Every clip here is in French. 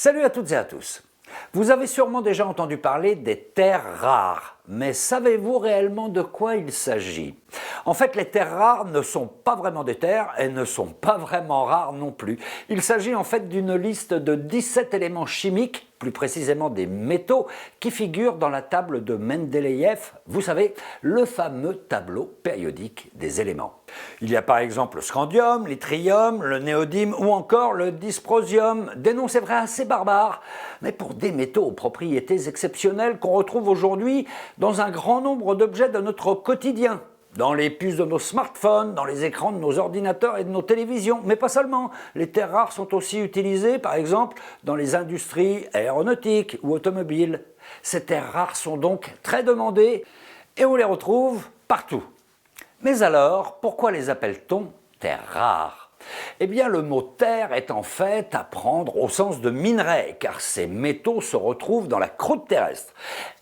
Salut à toutes et à tous. Vous avez sûrement déjà entendu parler des terres rares, mais savez-vous réellement de quoi il s'agit? En fait, les terres rares ne sont pas vraiment des terres et ne sont pas vraiment rares non plus. Il s'agit en fait d'une liste de 17 éléments chimiques, plus précisément des métaux, qui figurent dans la table de Mendeleïev, vous savez, le fameux tableau périodique des éléments. Il y a par exemple le scandium, l'yttrium, le néodyme ou encore le dysprosium, des noms c'est vrai assez barbares, mais pour des métaux aux propriétés exceptionnelles qu'on retrouve aujourd'hui dans un grand nombre d'objets de notre quotidien. Dans les puces de nos smartphones, dans les écrans de nos ordinateurs et de nos télévisions. Mais pas seulement, les terres rares sont aussi utilisées par exemple dans les industries aéronautiques ou automobiles. Ces terres rares sont donc très demandées et on les retrouve partout. Mais alors, pourquoi les appelle-t-on terres rares ? Eh bien, le mot terre est en fait à prendre au sens de minerai, car ces métaux se retrouvent dans la croûte terrestre.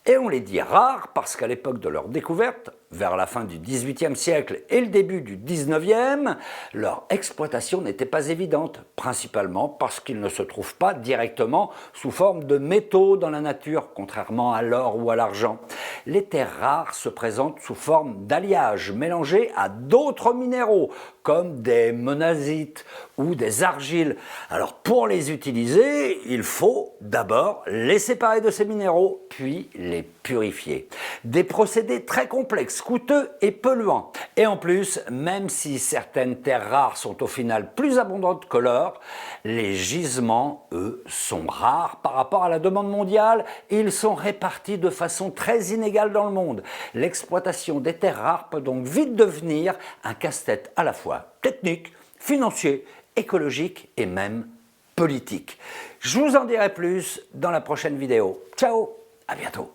Et on les dit rares parce qu'à l'époque de leur découverte, vers la fin du XVIIIe siècle et le début du XIXe, leur exploitation n'était pas évidente, principalement parce qu'ils ne se trouvent pas directement sous forme de métaux dans la nature, contrairement à l'or ou à l'argent. Les terres rares se présentent sous forme d'alliages mélangés à d'autres minéraux, comme des monazite ou des argiles. Alors pour les utiliser, il faut d'abord les séparer de ces minéraux, puis les purifier. Des procédés très complexes, coûteux et polluants. Et en plus, même si certaines terres rares sont au final plus abondantes que l'or, les gisements, eux, sont rares par rapport à la demande mondiale et ils sont répartis de façon très inégale dans le monde. L'exploitation des terres rares peut donc vite devenir un casse-tête à la fois technique, financier, écologique et même politique. Je vous en dirai plus dans la prochaine vidéo. Ciao, à bientôt.